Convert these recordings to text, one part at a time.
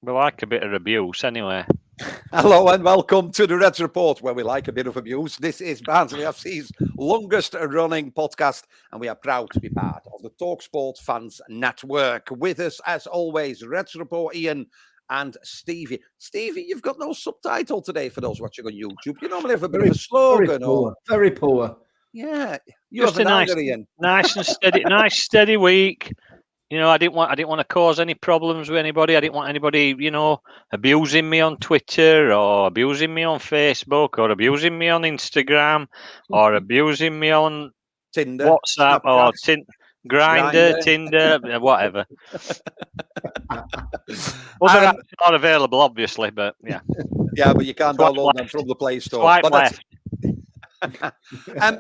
We like a bit of abuse anyway. Hello and welcome to the Reds Report, where we like a bit of abuse. This is Barnsley FC's longest running podcast, and we are proud to be part of the TalkSport Fans Network. With us, as always, Reds Report Ian and Stevie. Stevie, you've got no subtitle today for those watching on YouTube. You normally have a bit of a slogan. Very poor. Yeah, you Just have a nice, Ian. nice and steady week. You know, I didn't want to cause any problems with anybody. I didn't want anybody, abusing me on Twitter or abusing me on Facebook or abusing me on Instagram or abusing me on Tinder, WhatsApp or Grindr, Tinder, whatever. Other apps are available, obviously, but yeah. Yeah, but you can't download them from the Play Store. Swipe left.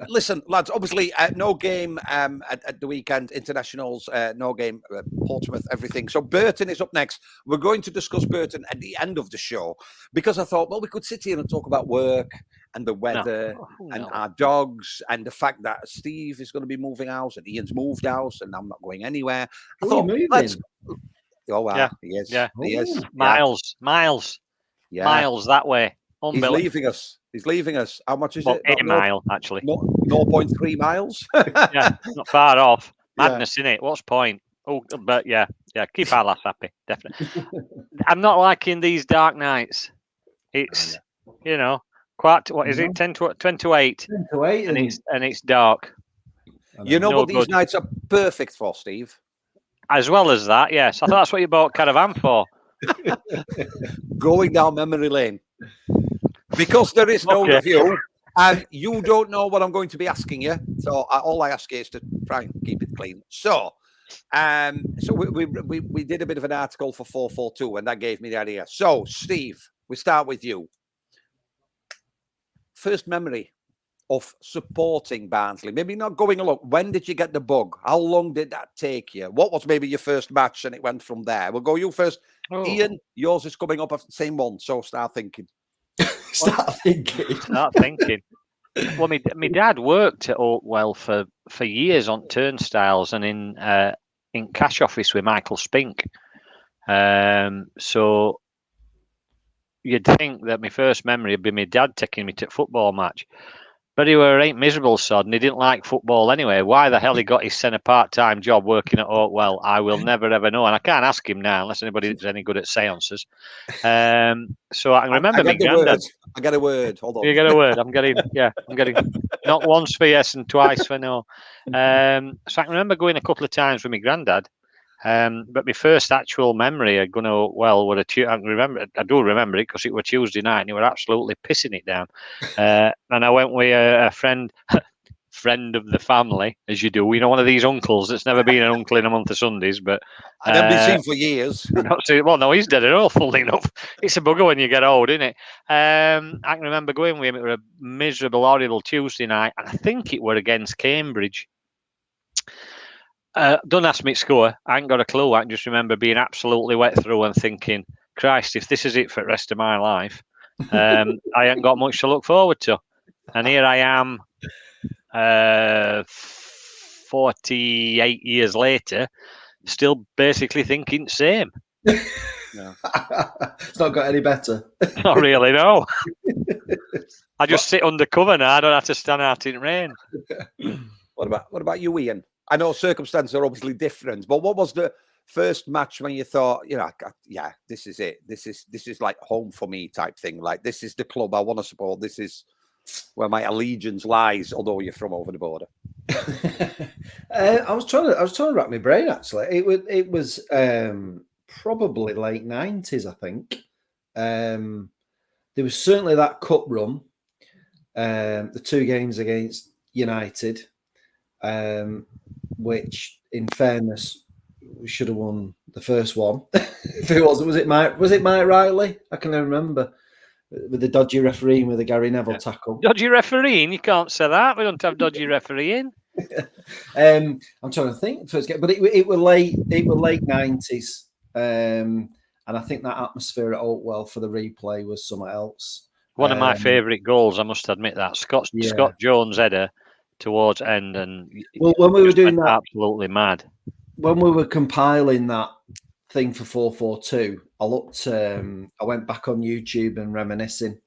Listen, lads, obviously no game at the weekend, internationals, no game, Portsmouth, everything. So Burton is up next. We're going to discuss Burton at the end of the show because I thought, well, we could sit here and talk about work and the weather and our dogs and the fact that Steve is going to be moving house and Ian's moved house and I'm not going anywhere. I thought, oh, wow. Yeah. He is. Yeah. He is. Miles that way. He's leaving us. How much is it? A mile, actually. 0.3 miles. Yeah, not far off. Madness, innit? What's point? Oh, but yeah. Keep our lads happy, definitely. I'm not liking these dark nights. It's, quite. What is it? 10 to 8. 10 to 8, and it's dark. You know what these nights are perfect for, Steve? As well as that, yes. I thought that's what you bought caravan for. Going down memory lane. Because there is no review, and you don't know what I'm going to be asking you. So all I ask you is to try and keep it clean. So, we did a bit of an article for 442, and that gave me the idea. So, Steve, we start with you. First memory of supporting Barnsley, maybe not going along. When did you get the bug? How long did that take you? What was maybe your first match, and it went from there? We'll go you first. Ian, yours is coming up after the same one, so start thinking. Start thinking. Well, my dad worked at Oakwell for years on turnstiles and in cash office with Michael Spink. So you'd think that my first memory would be my dad taking me to a football match. But he were ain't miserable sod, and he didn't like football anyway. Why the hell he got his sent a part-time job working at Oakwell, I will never ever know, and I can't ask him now unless anybody's any good at seances. So I can remember my granddad. I get a word. Hold on. You get a word. I'm getting not once for yes and twice for no. So I can remember going a couple of times with my granddad. But my first actual memory of going to Oakwell were I do remember it because it was Tuesday night and they were absolutely pissing it down. And I went with a friend of the family, as you do. One of these uncles that's never been an uncle in a month of Sundays, but I've never been seen for years. Well, no, he's dead and all, funnily enough. It's a bugger when you get old, isn't it? I can remember going with him. It was a miserable, horrible Tuesday night, and I think it were against Cambridge. Don't ask me to score. I ain't got a clue. I can just remember being absolutely wet through and thinking, Christ, if this is it for the rest of my life, I ain't got much to look forward to. And here I am, 48 years later, still basically thinking the same. No. It's not got any better. Not really, no. I just sit under cover now. I don't have to stand out in rain. What about you, Ian? I know circumstances are obviously different, but what was the first match when you thought, this is it. This is like home for me type thing. Like, this is the club I want to support. This is where my allegiance lies, although you're from over the border. I was trying to wrap my brain, actually. It was probably late 90s, I think. There was certainly that cup run, the 2 games against United, which, in fairness, we should have won the first one. If it wasn't, was it Mike Riley? I can remember with the dodgy refereeing with the Gary Neville tackle. Dodgy refereeing? You can't say that. We don't have dodgy refereeing. I'm trying to think first game, but it were late 90s, and I think that atmosphere at Oakwell for the replay was something else. One of my favourite goals, I must admit that Scott Jones header towards end, and when we were doing that, absolutely mad. When we were compiling that thing for 442, I looked. I went back on YouTube and reminiscing,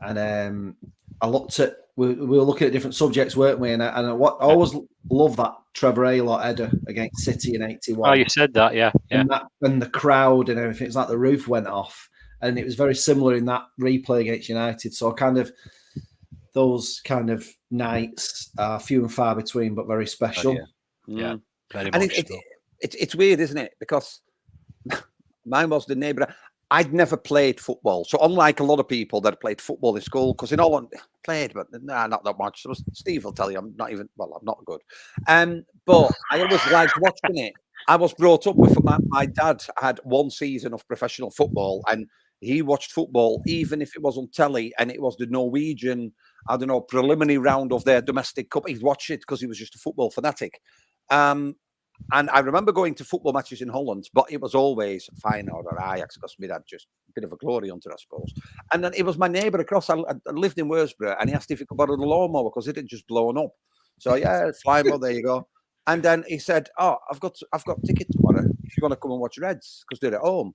and I looked at. We were looking at different subjects, weren't we? And I always love that Trevor Aylott header against City in '81. Oh, you said that, yeah. And the crowd and everything. It's like the roof went off, and it was very similar in that replay against United. So those kind of nights are few and far between, but very special. Yeah, very And much so. it's weird, isn't it? Because mine was the neighbour. I'd never played football, so unlike a lot of people that played football in school, because in Holland played, but not that much. Steve will tell you, I'm not good. But I always liked watching it. I was brought up with my dad had one season of professional football, and he watched football even if it was on telly, and it was the Norwegian, I don't know, preliminary round of their domestic cup. He'd watch it because he was just a football fanatic. And I remember going to football matches in Holland, but it was always Feyenoord or Ajax because my dad just a bit of a glory hunter, I suppose. And then it was my neighbour across. I lived in Worsborough, and he asked if he could borrow the lawnmower because it had just blown up. So yeah, Flymo, there you go. And then he said, "Oh, I've got ticket tomorrow if you want to come and watch Reds because they're at home."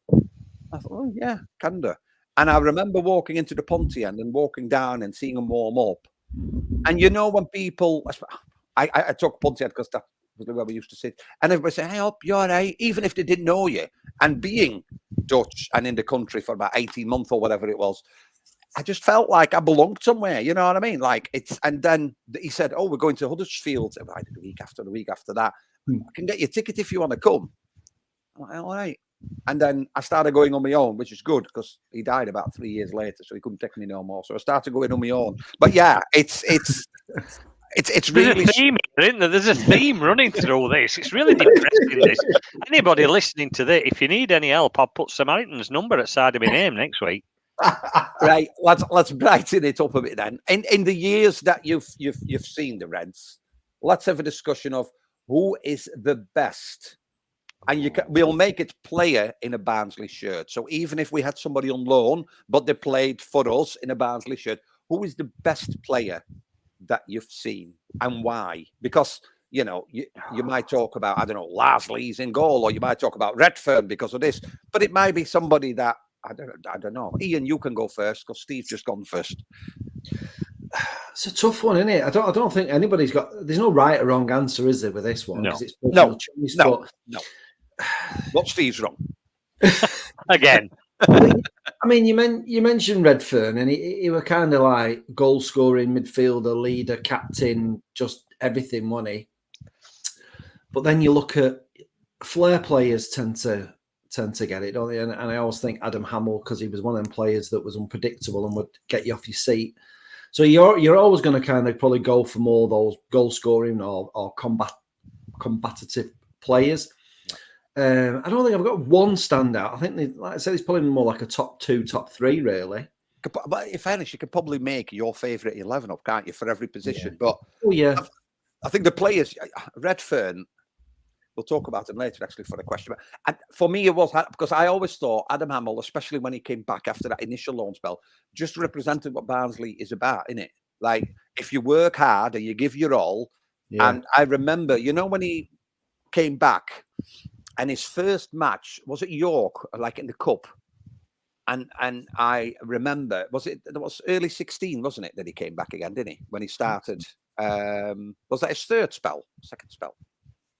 I thought, "Oh yeah, can do." And I remember walking into the Ponty end and walking down and seeing them warm up. And you know when people, I took Ponty end because that where we used to sit, and everybody said, "Hey, up, you're all right," even if they didn't know you. And being Dutch and in the country for about 18 months or whatever it was, I just felt like I belonged somewhere. You know what I mean? Like it's. And then he said, "Oh, we're going to Huddersfield." I did the week after that. I can get your ticket if you want to come. I'm like, all right. And then I started going on my own, which is good because he died about 3 years later, so he couldn't take me no more. So I started going on my own. But yeah, it's really. There's a theme, isn't there? There's a theme running through this. It's really depressing. This. Anybody listening to this, if you need any help, I'll put Samaritan's number at side of my name next week. Right, let's brighten it up a bit then. In the years that you've seen the Reds, let's have a discussion of who is the best. And we'll make it player in a Barnsley shirt. So even if we had somebody on loan, but they played for us in a Barnsley shirt, who is the best player that you've seen and why? Because, you know, you might talk about, I don't know, Lars Lee's in goal, or you might talk about Redfern because of this, but it might be somebody that, I don't know. Ian, you can go first because Steve's just gone first. It's a tough one, isn't it? I don't think anybody's got. There's no right or wrong answer, is there, with this one? No, it's no, choice, no. What Steve's wrong again? I mean, you mentioned Redfern, and he were kind of like goal scoring midfielder, leader, captain, just everything, wasn't he? But then you look at flair players tend to get it, don't they? And I always think Adam Hamill, because he was one of them players that was unpredictable and would get you off your seat. So you're always going to kind of probably go for more of those goal scoring or combative players. I don't think I've got one standout. I think, like I said, it's probably more like a top 2, top 3, really. But in fairness, you could probably make your favourite 11 up, can't you, for every position? Yeah. But I think the players, Redfern, we'll talk about him later, actually, for the question. And for me, it was because I always thought Adam Hamill, especially when he came back after that initial loan spell, just represented what Barnsley is about, innit? Like, if you work hard and you give your all. Yeah. And I remember, you know, when he came back and his first match was at York, like in the Cup. And I remember, it was early 16, wasn't it, that he came back again, didn't he? When he started. Was that his second spell?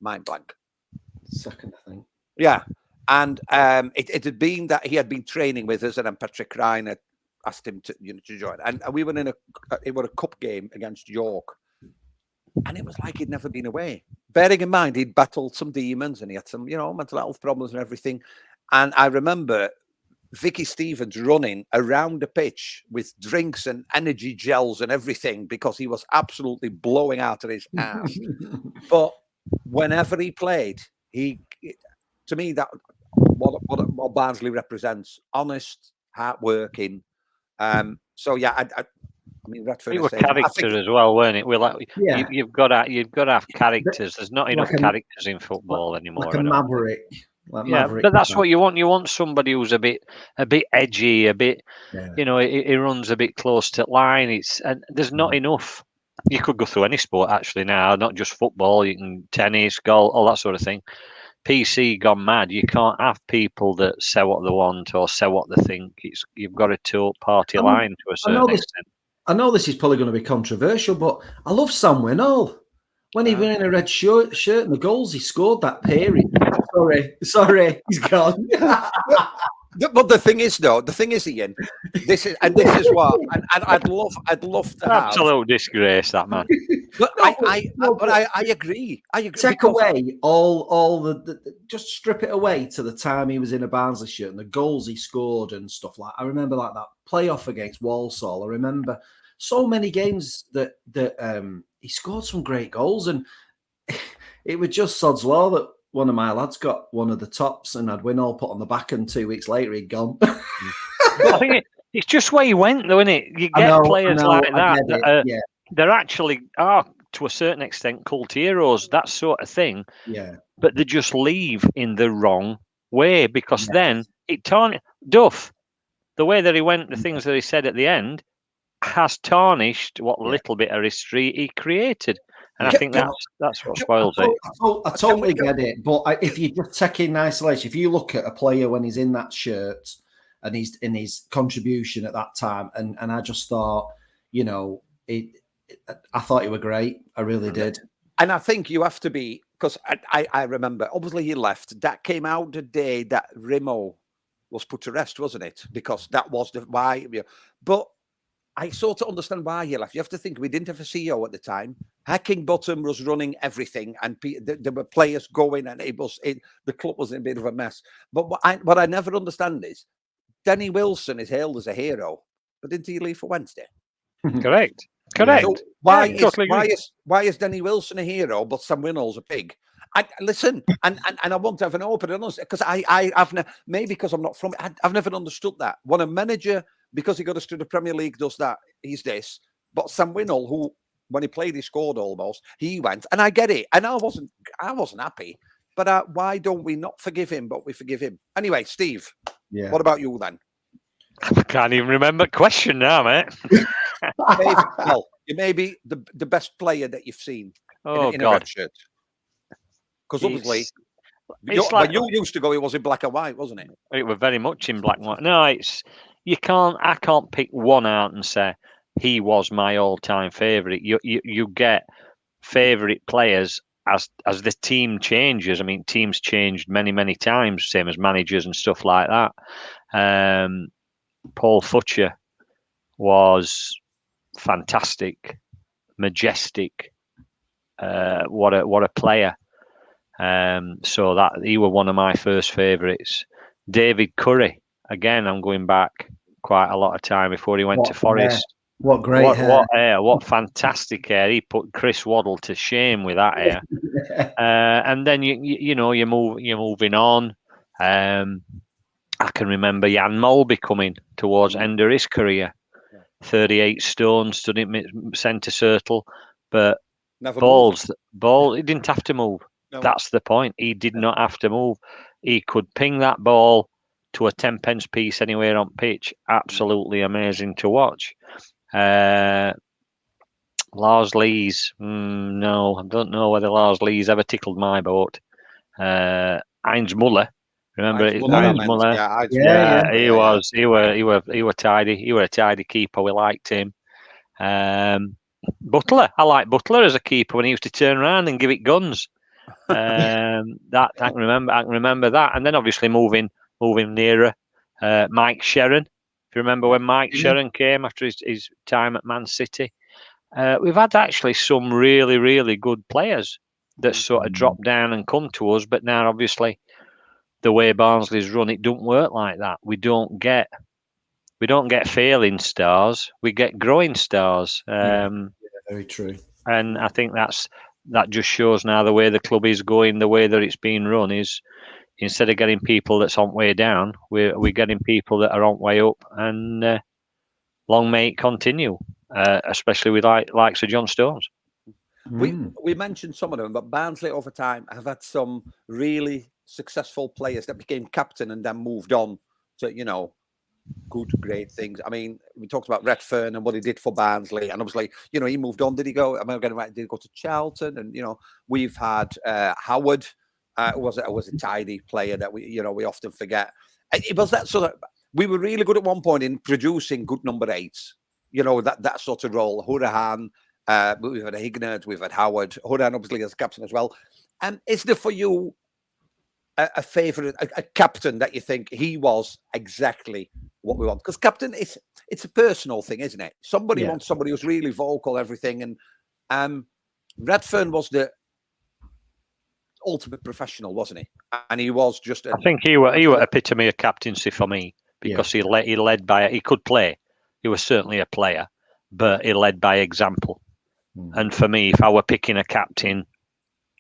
Mind blank. Second, I think. Yeah. And it had been that he had been training with us, and then Patrick Ryan had asked him to join. And we were it was a cup game against York. And it was like he'd never been away. Bearing in mind, he'd battled some demons and he had some, mental health problems and everything. And I remember Vicky Stevens running around the pitch with drinks and energy gels and everything because he was absolutely blowing out of his ass. But whenever he played, to me, that what Barnsley represents: honest, hardworking. So yeah, I mean, Redford. You were character as well, weren't it? We're like, yeah. You've got to have characters. There's not enough characters in football anymore. Like a maverick. But that's what you want. You want somebody who's a bit edgy, a bit. Yeah. He runs a bit close to line. And there's not enough. You could go through any sport actually now, not just football. You can tennis, golf, all that sort of thing. PC gone mad. You can't have people that say what they want or say what they think. You've got to toe party line to a certain extent. I know this is probably going to be controversial, but I love Sam Winnall. When he was in a red shirt and the goals he scored that period. Sorry, he's gone. But the thing is, Ian, this is what, and I'd love to have absolute disgrace, that man. But I agree. Take away all the just strip it away to the time he was in a Barnsley shirt and the goals he scored and stuff like. I remember like that playoff against Walsall. I remember so many games that he scored some great goals, and it was just sod's law that one of my lads got one of the tops and had Winnall put on the back, and 2 weeks later he'd gone. I think it's just where you went, though, isn't it? You get players like that. They're actually are to a certain extent cult heroes, that sort of thing. Yeah. But they just leave in the wrong way, because then it Duff, the way that he went, the things that he said at the end, has tarnished what little bit of history he created. And I think that's what spoils it. I totally get it. But if you just take in isolation, if you look at a player when he's in that shirt and he's in his contribution at that time, and I just thought, I thought he were great. I really did. And I think you have to be, because I remember, obviously he left. That came out the day that Rimo was put to rest, wasn't it? Because that was why. But I sort of understand why he left. You have to think, we didn't have a CEO at the time. Heckingbottom was running everything, and there were players going, and the club was in a bit of a mess. But what I never understand is, Danny Wilson is hailed as a hero, but didn't he leave for Wednesday? Correct. So why is Danny Wilson a hero, but Sam Winnall's a pig? Listen, and I want to have an open and honest, because I've maybe because I'm not from it, I've never understood that. When a manager, because he got us to the Premier League, does that, he's this. But Sam Winnall, who when he played, he scored almost. He went, and I get it, and I wasn't happy. But why don't we not forgive him? But we forgive him anyway. Steve, what about you then? I can't even remember the question now, mate. You may be the best player that you've seen in a red shirt. Because obviously, when you used to go, it was in black and white, wasn't it? It was very much in black and white. No, I can't pick one out and say he was my all-time favourite. You get favourite players as the team changes. I mean, teams changed many times, same as managers and stuff like that. Paul Futcher was fantastic, majestic. What a player. So that he was one of my first favourites. David Curry, again, I'm going back quite a lot of time before he went to Forest. What great hair. What hair, what fantastic hair. He put Chris Waddle to shame with that hair. And then you're moving on. I can remember Jan Molby coming towards end of his career. 38 stone, stood in centre circle, but ball, he didn't have to move. No. That's the point. He did not have to move. He could ping that ball to a 10 pence piece anywhere on pitch. Absolutely amazing to watch. Lars Lees, no, I don't know whether Lars Lees ever tickled my boat. Heinz Muller. Remember Heinz Muller? He was tidy. He was a tidy keeper. We liked him. Butler. I like Butler as a keeper when he used to turn around and give it guns. That I can remember that. And then obviously moving nearer, Mike Sherron. If you remember when Mike Sherron came after his time at Man City, we've had actually some really good players that sort of dropped down and come to us. But now obviously, the way Barnsley's run, it don't work like that. We don't get failing stars. We get growing stars. Very true. And I think that just shows now the way the club is going, the way that it's being run is, instead of getting people that's on way down, we're getting people that are on way up, and long may it continue, especially with likes of John Stones. We mentioned some of them, but Barnsley over time have had some really successful players that became captain and then moved on to, good, great things. I mean, we talked about Redfern and what he did for Barnsley, and obviously, he moved on. Did he go? Am I getting right? Did he go to Charlton? And we've had Howard Was a tidy player that we often forget. It was that sort of. We were really good at one point in producing good number 8s. That sort of role. Hurahan, we've had Hignard, we've had Howard. Hurahan obviously as a captain as well. Is there for you a favourite, a captain that you think he was exactly what we want? Because captain, it's a personal thing, isn't it? Somebody wants somebody who's really vocal, everything. And Redfern was the ultimate professional, wasn't he? And he was just. I think he were epitome of captaincy for me because he led by. He could play. He was certainly a player, but he led by example. And for me, if I were picking a captain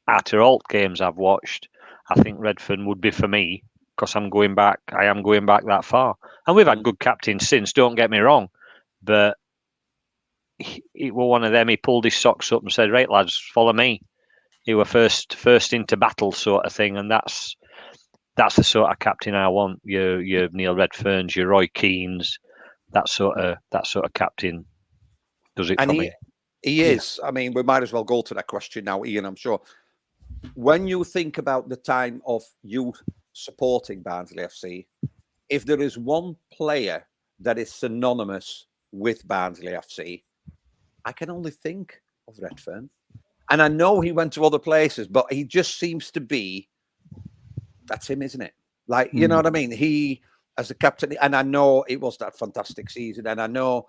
after all games I've watched, I think Redfern would be for me because I am going back that far. And we've had good captains since, don't get me wrong. But he was one of them, he pulled his socks up and said, right, lads, follow me. He were first into battle sort of thing. And that's the sort of captain I want. Your Neil Redferns, your Roy Keanes, that sort of captain does it for me. He is. I mean, we might as well go to that question now, Ian, I'm sure. When you think about the time of you supporting Barnsley FC, if there is one player that is synonymous with Barnsley FC, I can only think of Redfern. And I know he went to other places, but he just seems to be, that's him, isn't it? Like, you know what I mean? He, as a captain, and I know it was that fantastic season. And I know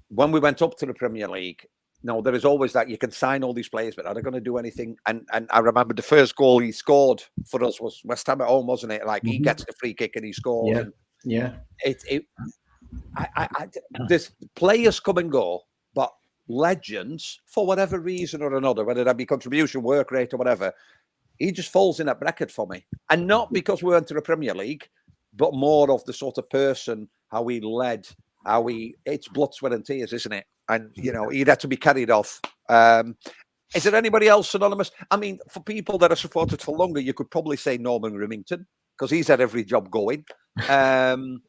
when we went up to the Premier League, there is always that you can sign all these players, but are they going to do anything? And I remember the first goal he scored for us was West Ham at home, wasn't it? Like he gets the free kick and he scores. Yeah. There's players come and go, but legends, for whatever reason or another, whether that be contribution, work rate, or whatever, he just falls in that bracket for me. And not because we went to the Premier League, but more of the sort of person, how he led, it's blood, sweat, and tears, isn't it? And, he'd had to be carried off. Is there anybody else synonymous? I mean, for people that are supported for longer, you could probably say Norman Remington, because he's had every job going. And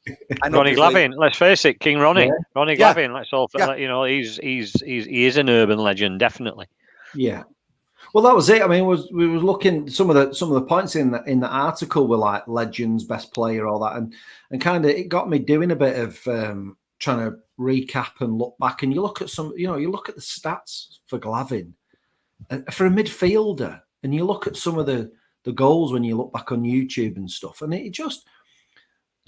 Ronnie Glavin, let's face it, King Ronnie. Yeah. Ronnie Glavin, let's all, he is an urban legend, definitely. Yeah. Well, that was it. I mean, we was looking some of the points in the article were like legends, best player, all that, and kind of it got me doing a bit of trying to recap and look back. And you look at you look at the stats for Glavin for a midfielder, and you look at some of the goals when you look back on YouTube and stuff, and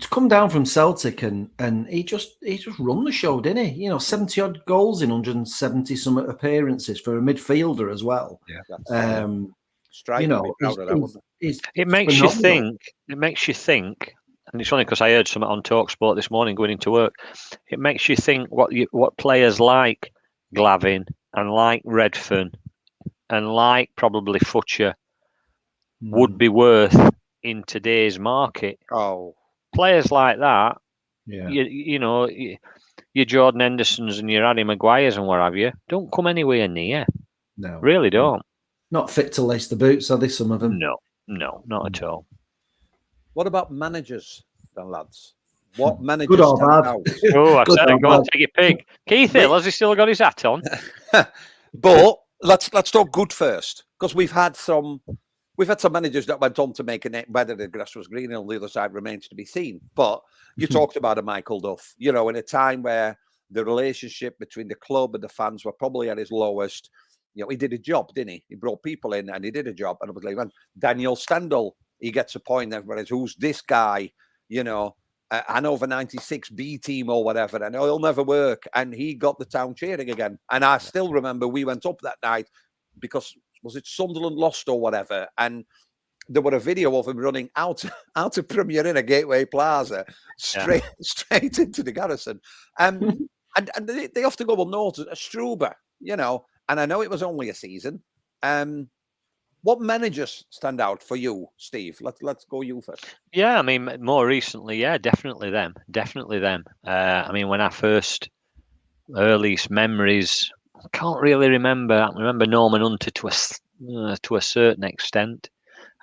to come down from Celtic and he just run the show, didn't he? 70 odd goals in 170 some appearances for a midfielder as well. Yeah, it makes you think. It makes you think, and it's only because I heard something on TalkSport this morning going into work. It makes you think what players like Glavin and like Redfern and like probably Futcher would be worth in today's market. Oh. Players like that, yeah, your Jordan Hendersons and your Harry Maguires and what have you, don't come anywhere near. No, really don't. Not fit to lace the boots, are they? Some of them. No, not at all. What about managers, then, lads? What managers? Good or bad? Oh, I said, go on, take your pick. Keith Hill, has he still got his hat on? But let's talk good first, because we've had some managers that went on to make a name. Whether the grass was green on the other side remains to be seen. But you talked about a Michael Duff, in a time where the relationship between the club and the fans were probably at its lowest. He did a job, didn't he? He brought people in and he did a job. And it was like, when Daniel Stendel, he gets a point. Everybody's, who's this guy? Hanover 96 B team or whatever, and he'll never work. And he got the town cheering again. And I still remember we went up that night because, was it Sunderland lost or whatever? And there were a video of him running out of Premier Inn at Gateway Plaza, straight into the Garrison. And they often go, well, no, it's a Struber, and I know it was only a season. What managers stand out for you, Steve? Let's go you first. Yeah, I mean, more recently, definitely them. I mean, when I first earliest memories, I can't really remember. I can remember Norman Hunter to a certain extent.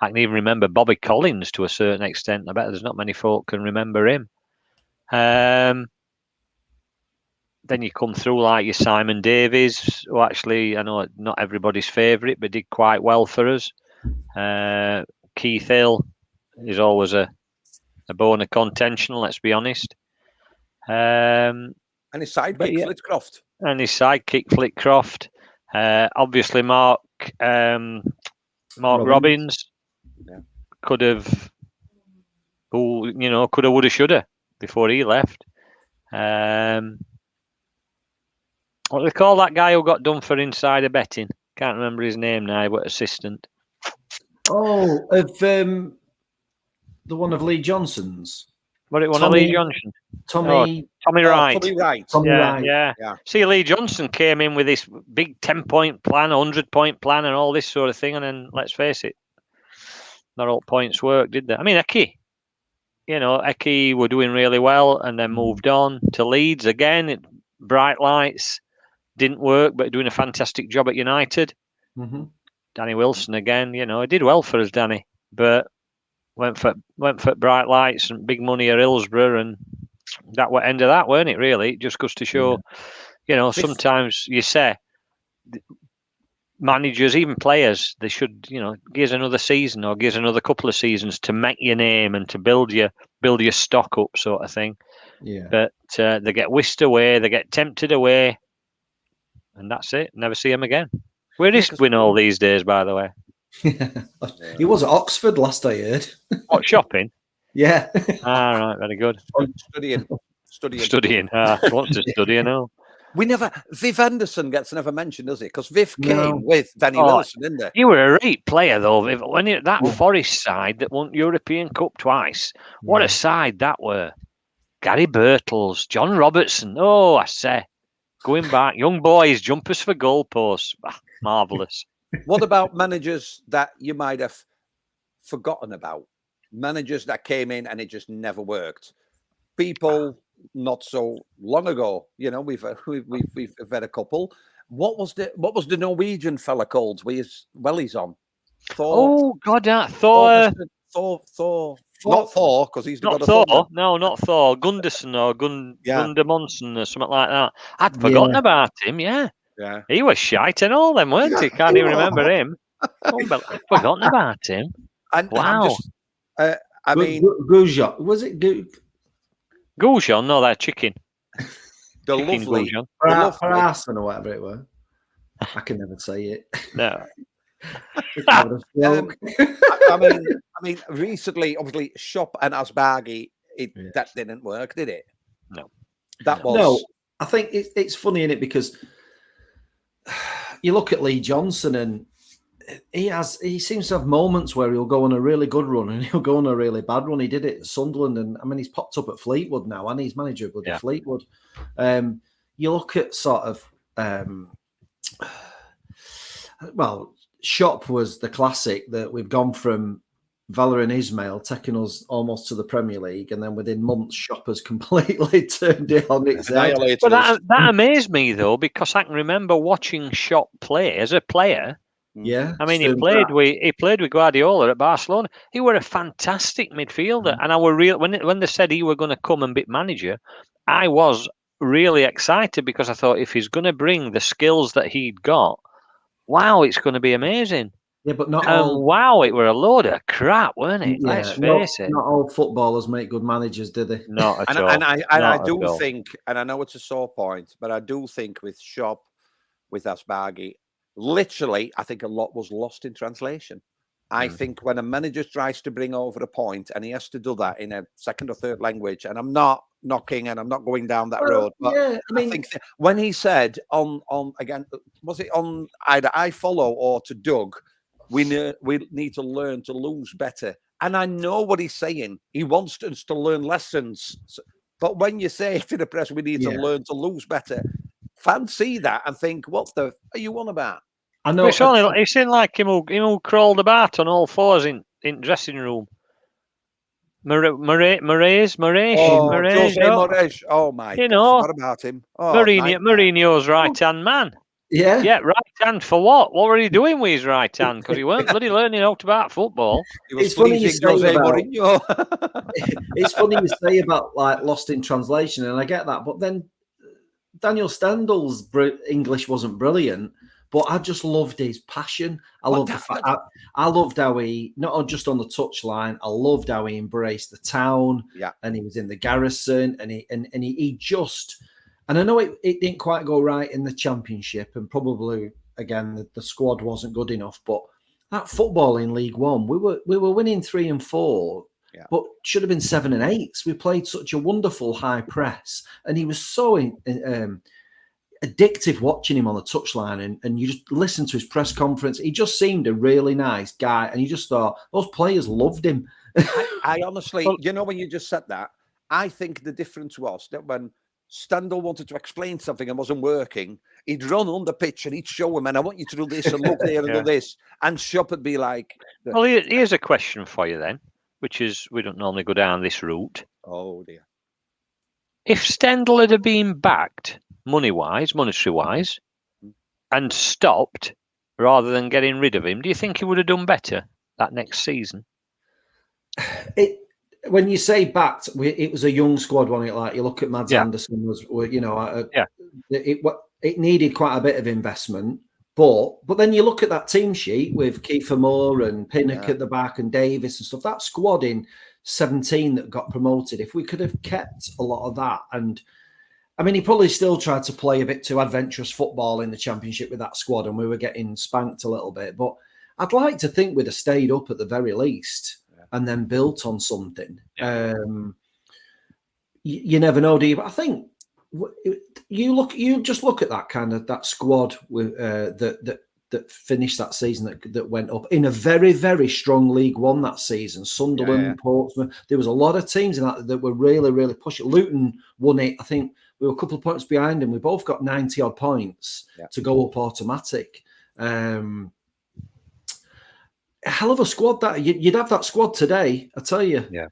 I can even remember Bobby Collins to a certain extent. I bet there's not many folk can remember him. Then you come through like your Simon Davies, who actually, I know not everybody's favourite, but did quite well for us. Keith Hill is always a bone of contention. Let's be honest. And his sidekick, yeah. Flitcroft. And his sidekick, Flitcroft. Obviously, Mark Robbins could have, coulda, woulda, shoulda before he left. What do they call that guy who got done for insider betting? Can't remember his name now, but assistant. Oh, of the one of Lee Johnson's. What it one of Lee Johnson? Tommy Wright. Tommy Wright. Yeah. See, Lee Johnson came in with this big 10-point plan, 100-point plan, and all this sort of thing. And then, let's face it, not all points worked, did they? I mean, Eki were doing really well, and then moved on to Leeds again. Bright lights. Didn't work, but doing a fantastic job at United. Mm-hmm. Danny Wilson again, he did well for us, Danny, but went for bright lights and big money at Hillsborough, and that were end of that, weren't it? Really, it just goes to show, sometimes you say managers, even players, they should, give us another season or give us another couple of seasons to make your name and to build your stock up, sort of thing. Yeah. But they get whisked away, they get tempted away. And that's it. Never see him again. Where is Gwynall these days, by the way? He was at Oxford last I heard. What, shopping? Yeah. All right, very good. Studying. Wants to study, Viv Anderson gets never mentioned, does he? Because Viv came with Danny Wilson, didn't they? You were a great player, though, Viv. When that Forest side that won European Cup twice, what a side that were. Gary Birtles, John Robertson. Oh, I say. Going back, young boys, jumpers for goalposts. Marvellous. What about managers that you might have forgotten about? Managers that came in and it just never worked. People not so long ago, we've had a couple. What was the Norwegian fella called? He's on. Thor. Oh God, Thor. Thor. Not Thor, because he's not Thor. No, not Thor. Gunderson or Gundermonson or something like that. I'd forgotten about him. Yeah. He was shite and all them, weren't he? Can't even remember him. I'd forgotten about him. And wow. Goujon. Was it Goujon? No, that chicken. The chicken lovely. Parason or whatever it was. I can never say it. No. I mean, recently, obviously, Shop and Asbaghi, that didn't work, did it? No. That was. No, I think it's funny, isn't it? Because you look at Lee Johnson and he seems to have moments where he'll go on a really good run and he'll go on a really bad run. He did it at Sunderland, and he's popped up at Fleetwood now, and he's manager of Fleetwood. You look at sort of Shop was the classic that we've gone from Valérien Ismail taking us almost to the Premier League, and then within months, Shop has completely turned it on its head. But that amazed me though, because I can remember watching Shop play as a player. Yeah, I mean, he played with Guardiola at Barcelona. He were a fantastic midfielder, and I were real when they said he were going to come and be manager, I was really excited because I thought if he's going to bring the skills that he'd got, wow, it's going to be amazing. Yeah, but not all. Wow, it were a load of crap, weren't it? Yeah, Let's face it. Not all footballers make good managers, do they? Not at all. And I do think, and I know it's a sore point, but I do think with Shop, with Asbaghi, literally, I think a lot was lost in translation. I think when a manager tries to bring over a point and he has to do that in a second or third language, and I'm not knocking and I'm not going down that road, but I think when he said on again, was it on either I follow or to Doug, we need to learn to lose better. And I know what he's saying. He wants us to learn lessons. But when you say to the press, we need to learn to lose better, fans see that and think, what the are you on about? I know it seemed like him who crawled about on all fours in dressing room. Moraes. Oh my! God, I forgot about him. Oh, Mourinho's right hand man. Yeah, right hand for what? What were he doing with his right hand? Because he weren't bloody learning how about football. It's funny you say about it's funny you say about like lost in translation, and I get that. But then Daniel Stendel's English wasn't brilliant. But I just loved his passion. I What loved the fact. I loved how he, not just on the touchline, I loved how he embraced the town. Yeah. And he was in the garrison, and he just. And I know it didn't quite go right in the championship, and probably again the squad wasn't good enough. But that football in League One, we were winning 3 and 4. Yeah. But should have been 7 and 8. We played such a wonderful high press, and he was so addictive watching him on the touchline. And you just listen to his press conference. He just seemed a really nice guy, and you just thought those players loved him. I honestly, when you just said that, I think the difference was that when Stendhal wanted to explain something and wasn't working, he'd run on the pitch and he'd show him, and I want you to do this and look there and do this, and Shop would be like, well, here's a question for you then, which is, we don't normally go down this route. Oh dear. If Stendhal had been backed monetary-wise, and stopped rather than getting rid of him, do you think he would have done better that next season? When you say backed, it was a young squad, wasn't it? Like you look at Mads Anderson, it needed quite a bit of investment. But then you look at that team sheet with Kiefer Moore and Pinnock at the back and Davis and stuff. That squad in 17 that got promoted, if we could have kept a lot of that, and I mean, he probably still tried to play a bit too adventurous football in the championship with that squad, and we were getting spanked a little bit. But I'd like to think we'd have stayed up at the very least and then built on something. Yeah. You never know, do you? But I think you just look at that kind of that squad with that finished that season that went up in a very, very strong League One that season. Sunderland, Portsmouth. There was a lot of teams in that were really, really pushing. Luton won it. I think we were a couple of points behind them. We both got 90 odd points to go up automatic. A hell of a squad that you'd have that squad today, I tell you. Yeah.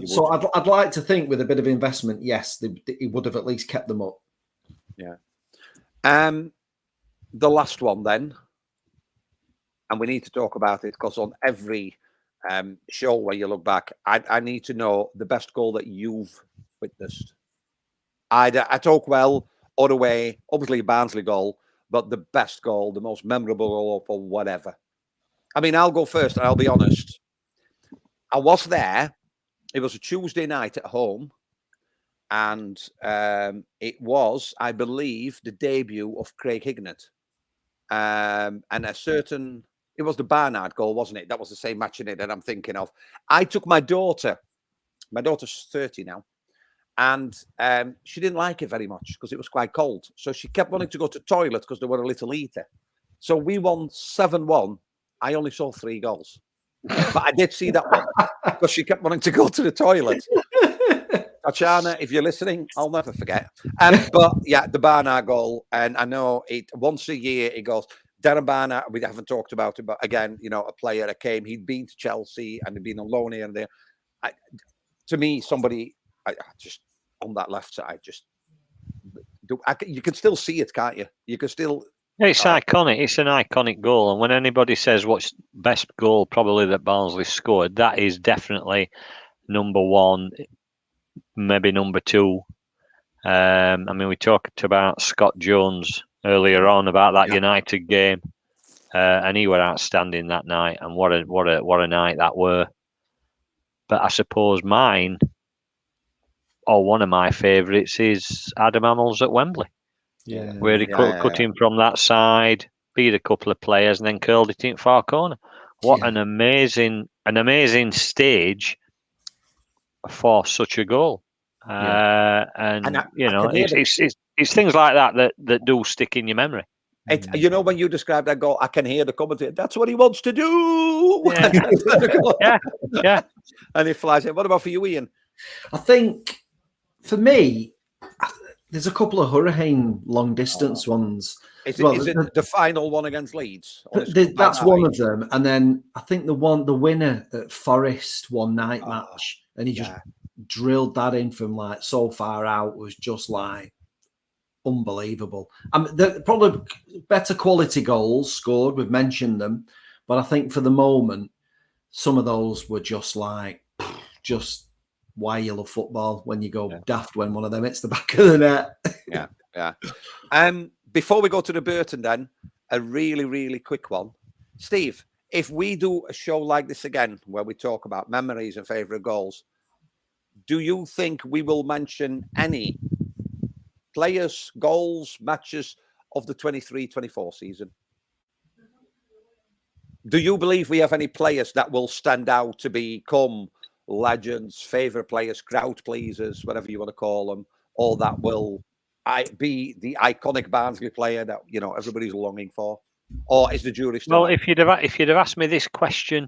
So I'd like to think with a bit of investment, yes, he would have at least kept them up. Yeah. The last one then, and we need to talk about it because on every show where you look back, I need to know the best goal that you've witnessed. Either at Oakwell or away, obviously a Barnsley goal, but the best goal, the most memorable goal or whatever. I mean, I'll go first, and I'll be honest. I was there. It was a Tuesday night at home, and it was, I believe, the debut of Craig Hignett. And it was the Barnard goal, wasn't it? That was the same match in it that I'm thinking of. I took my daughter's 30 now, and she didn't like it very much because it was quite cold. So she kept wanting to go to the toilet because they were a little eater. So we won 7-1. I only saw 3 goals, but I did see that one because she kept wanting to go to the toilet. Tatiana, if you're listening, I'll never forget. But yeah, the Barnard goal, and I know it once a year it goes. Darren Barnard, we haven't talked about it, but again, a player that came, he'd been to Chelsea and he'd been on loan here and there. To me, somebody, I just on that left side, you can still see it, can't you? You can still. It's iconic. It's an iconic goal, and when anybody says what's best goal probably that Barnsley scored, that is definitely number 1, maybe number 2. I mean, we talked about Scott Jones earlier on about that United game, and he were outstanding that night. And what a night that were. But I suppose mine, or one of my favourites, is Adam Hamels at Wembley. Yeah, where he cut him from that side, beat a couple of players, and then curled it in far corner. What an amazing stage for such a goal. It's things like that do stick in your memory. When you describe that goal, I can hear the commentator. That's what he wants to do. Yeah. And he flies in. What about for you, Ian? I think for me, there's a couple of Hurricane long distance ones. Is it the final one against Leeds? That's one of them. And then I think the winner at Forest one night match, and he just drilled that in from like so far out, was just like unbelievable. Probably better quality goals scored. We've mentioned them, but I think for the moment, some of those were just why you love football when you go daft when one of them hits the back of the net. Yeah. before we go to the Burton, then a really, really quick one, Steve. If we do a show like this again, where we talk about memories and favourite goals, do you think we will mention any players, goals, matches of the 23-24 season? Do you believe we have any players that will stand out to become legends, favourite players, crowd pleasers, whatever you want to call them, or that will be the iconic Barnsley player that everybody's longing for? Or is the jury still out? If you'd have asked me this question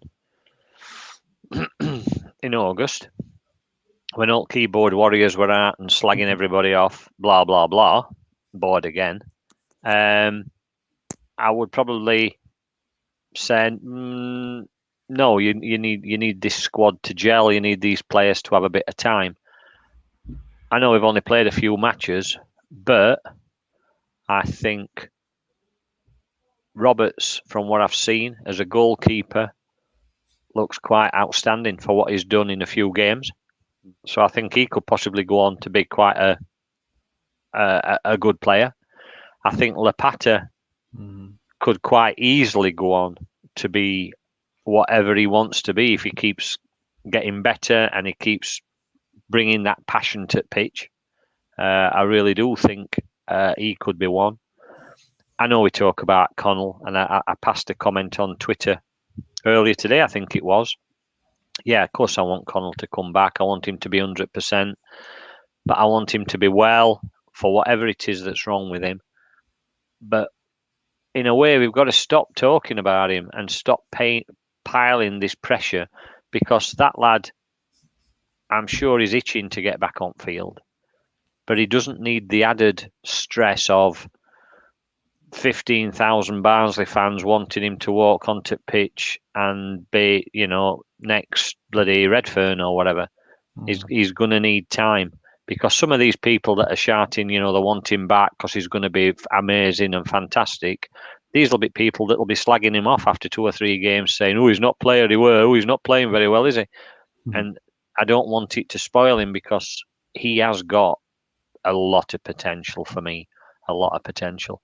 in August, when all keyboard warriors were out and slagging everybody off, blah blah blah, bored again, I would probably say no. You need this squad to gel. You need these players to have a bit of time. I know we've only played a few matches, but I think Roberts, from what I've seen as a goalkeeper, looks quite outstanding for what he's done in a few games. So I think he could possibly go on to be quite a good player. I think Lapata could quite easily go on to be whatever he wants to be if he keeps getting better and he keeps bringing that passion to pitch. I really do think he could be one. I know we talk about Connell, and I passed a comment on Twitter earlier today, I think it was. Yeah, of course I want Connell to come back. I want him to be 100%, but I want him to be well for whatever it is that's wrong with him. But in a way, we've got to stop talking about him and stop piling this pressure, because that lad, I'm sure, is itching to get back on field, but he doesn't need the added stress of 15,000 Barnsley fans wanting him to walk onto pitch and be, next bloody Redfern or whatever. He's going to need time, because some of these people that are shouting, they want him back because he's going to be amazing and fantastic. These will be people that will be slagging him off after 2 or 3 games, saying, "Oh, he's not player he were. Oh, he's not playing very well, is he?" And I don't want it to spoil him, because he has got a lot of potential for me, a lot of potential.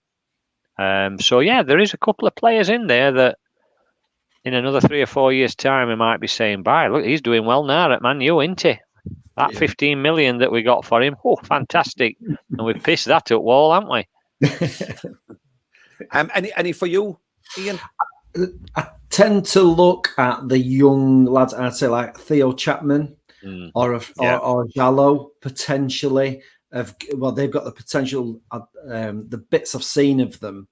So yeah, there is a couple of players in there that in another 3 or 4 years' time we might be saying, "Bye, look, he's doing well now at Man U, isn't he? That 15 million that we got for him, oh, fantastic!" And we've pissed that up wall, haven't we? Any for you, Ian? I tend to look at the young lads. I'd say like Theo Chapman or Jallo potentially. They've got the potential. The bits I've seen of them,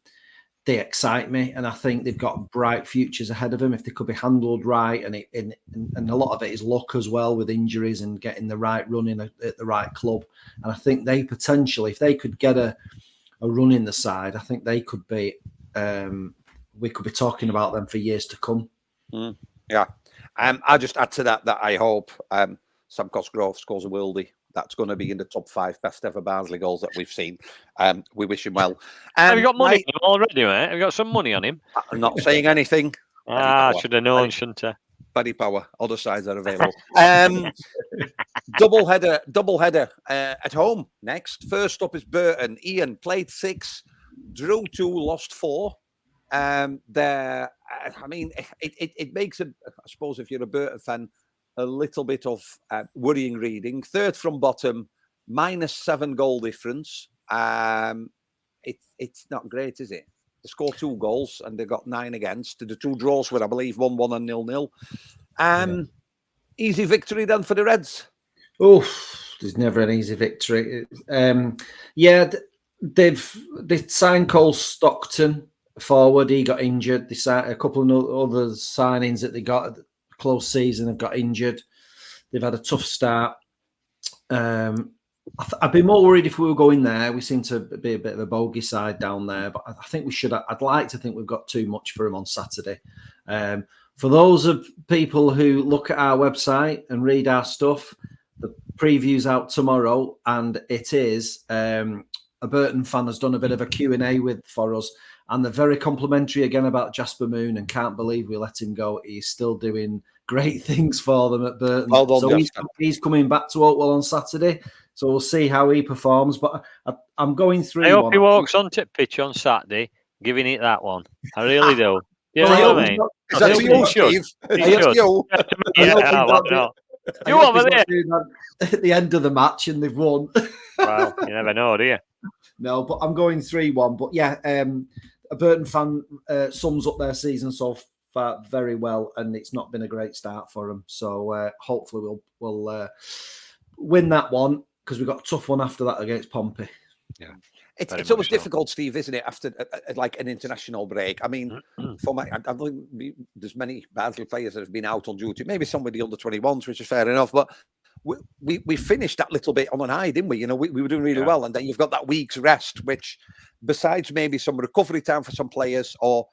they excite me, and I think they've got bright futures ahead of them if they could be handled right. And a lot of it is luck as well, with injuries and getting the right run in at the right club. And I think they potentially, if they could get a run in the side, I think they could be. We could be talking about them for years to come. Yeah, I'll just add to that I hope Sam Cosgrove scores a worldie. That's going to be in the top 5 best ever Barnsley goals that we've seen. We wish him well. Have you got money on him already, mate? Have you got some money on him? I'm not saying anything. I should have known, shouldn't I? Paddy Power. Other sides are available. Double header at home next. First up is Burton. Ian played 6, drew 2, lost 4. It makes it, I suppose, if you're a Burton fan, a little bit of worrying reading. 3rd from bottom, -7 goal difference. It's not great, is it? They scored 2 goals and they got 9 against. The 2 draws were, I believe, 1-1 and 0-0. Easy victory then for the Reds. Oh, there's never an easy victory. They signed Cole Stockton forward. He got injured. They signed a couple of other signings that they got at the close season have got injured. They've had a tough start. I'd be more worried if we were going there. We seem to be a bit of a bogey side down there, but I think we should. I'd like to think we've got too much for them on Saturday. For those of people who look at our website and read our stuff, the preview's out tomorrow, and it is a Burton fan has done a bit of a Q&A for us, and they're very complimentary again about Jasper Moon, and can't believe we let him go. He's still doing great things for them at Burton. Well done, so he's coming back to Oakwell on Saturday. So we'll see how he performs. But I'm going through. I hope he walks onto the pitch on Saturday, giving it that one. I really do. You Well, know I what I hope mean? Is that to He you, should. Steve? He Is that to should. you? Yeah, hope he's why not not? I You hope over he's there? not doing that at the end of the match and they've won. Well, you never know, do you? No, but I'm going 3-1. But yeah, a Burton fan sums up their season so far very well, and it's not been a great start for them. So hopefully we'll win that one, because we've got a tough one after that against Pompey. Yeah. It's always difficult, Steve, isn't it? After like an international break. I mean, I don't think there's many Barnsley players that have been out on duty. Maybe some with the under-21s, which is fair enough. But we finished that little bit on an high, didn't we? You know, we were doing really well, and then you've got that week's rest, which, besides maybe some recovery time for some players or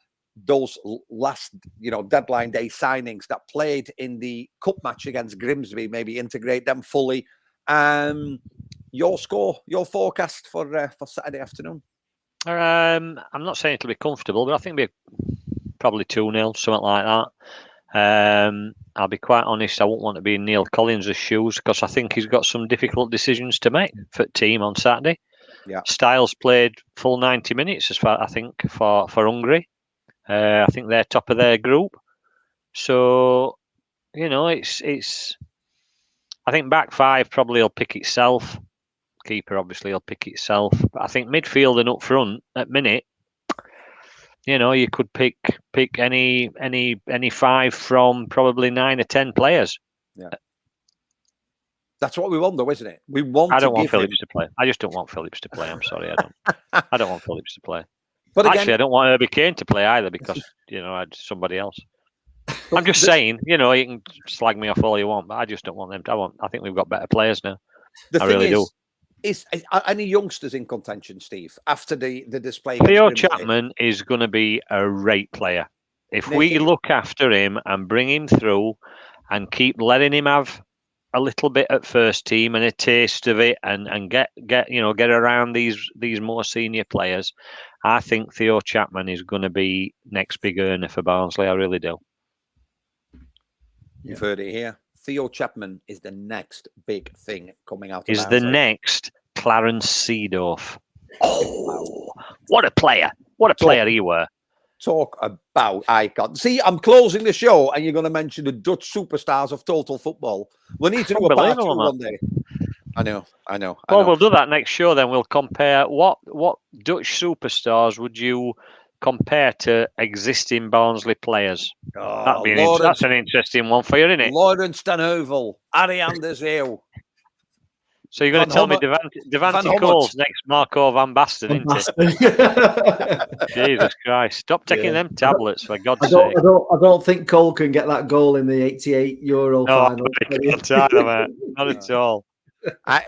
those last, deadline day signings that played in the cup match against Grimsby, maybe integrate them fully. Your score, your forecast for Saturday afternoon? I'm not saying it'll be comfortable, but I think it'll be probably 2-0, something like that. I'll be quite honest, I won't want to be in Neil Collins' shoes, because I think he's got some difficult decisions to make for the team on Saturday. Yeah. Styles played full 90 minutes, as far I think, for Hungary. I think they're top of their group. So, it's. I think back five probably will pick itself. Keeper obviously will pick itself. But I think midfield and up front at minute, you could pick any five from probably 9 or 10 players. Yeah. That's what we want, though, isn't it? We want. I don't want Phillips to play. I just don't want Phillips to play. I'm sorry, I don't. I don't want Phillips to play. But actually, I don't want Herbie Kane to play either, because I'd somebody else. I'm just saying, you can slag me off all you want, but I just don't want them. I think we've got better players now. I really do. Is any youngsters in contention, Steve, after the display? Theo Chapman is going to be a great player. If we look after him and bring him through and keep letting him have a little bit at first team and a taste of it, and get around these more senior players, I think Theo Chapman is going to be next big earner for Barnsley. I really do. You've heard it here. Theo Chapman is the next big thing coming out. Is the next Clarence Seedorf. Oh, what a player! What a player he were. Talk about icon. See, I'm closing the show, and you're going to mention the Dutch superstars of total football. We need to do a part 2 one day. I know. Well, we'll do that next show. Then we'll compare what Dutch superstars would you compare to existing Barnsley players. Oh, that's an interesting one for you, isn't it? Lawrence ten Heuvel, Ariander Zeeuw. So you're going to tell me Devante Cole's next Marco Van Basten, isn't it? Jesus Christ. Stop taking them tablets, for God's sake. I don't think Cole can get that goal in the 88 Euro final. Not at all.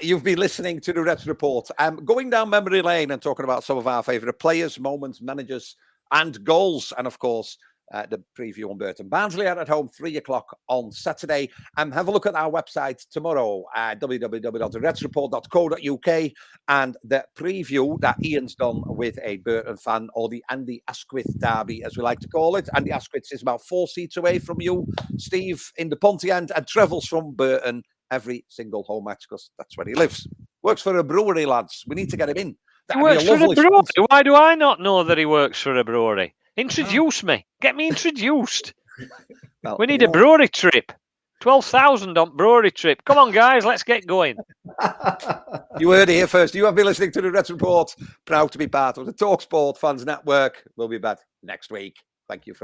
You've been listening to the Reds Report. Going down memory lane and talking about some of our favourite players, moments, managers, and goals. And of course, the preview on Burton. Barnsley are at home 3:00 on Saturday. Have a look at our website tomorrow at www.redsreport.co.uk, and the preview that Ian's done with a Burton fan, or the Andy Asquith derby, as we like to call it. Andy Asquith is about 4 seats away from you, Steve, in the Pontiac, and travels from Burton every single home match, because that's where he lives. Works for a brewery, lads. We need to get him in. He works for a brewery. Why do I not know that he works for a brewery? Introduce me. Get me introduced. Well, we need a brewery trip. 12,000 on brewery trip. Come on, guys. Let's get going. You heard it here first. You have been listening to the Reds Report. Proud to be part of the TalkSport Fans Network. We'll be back next week. Thank you for listening.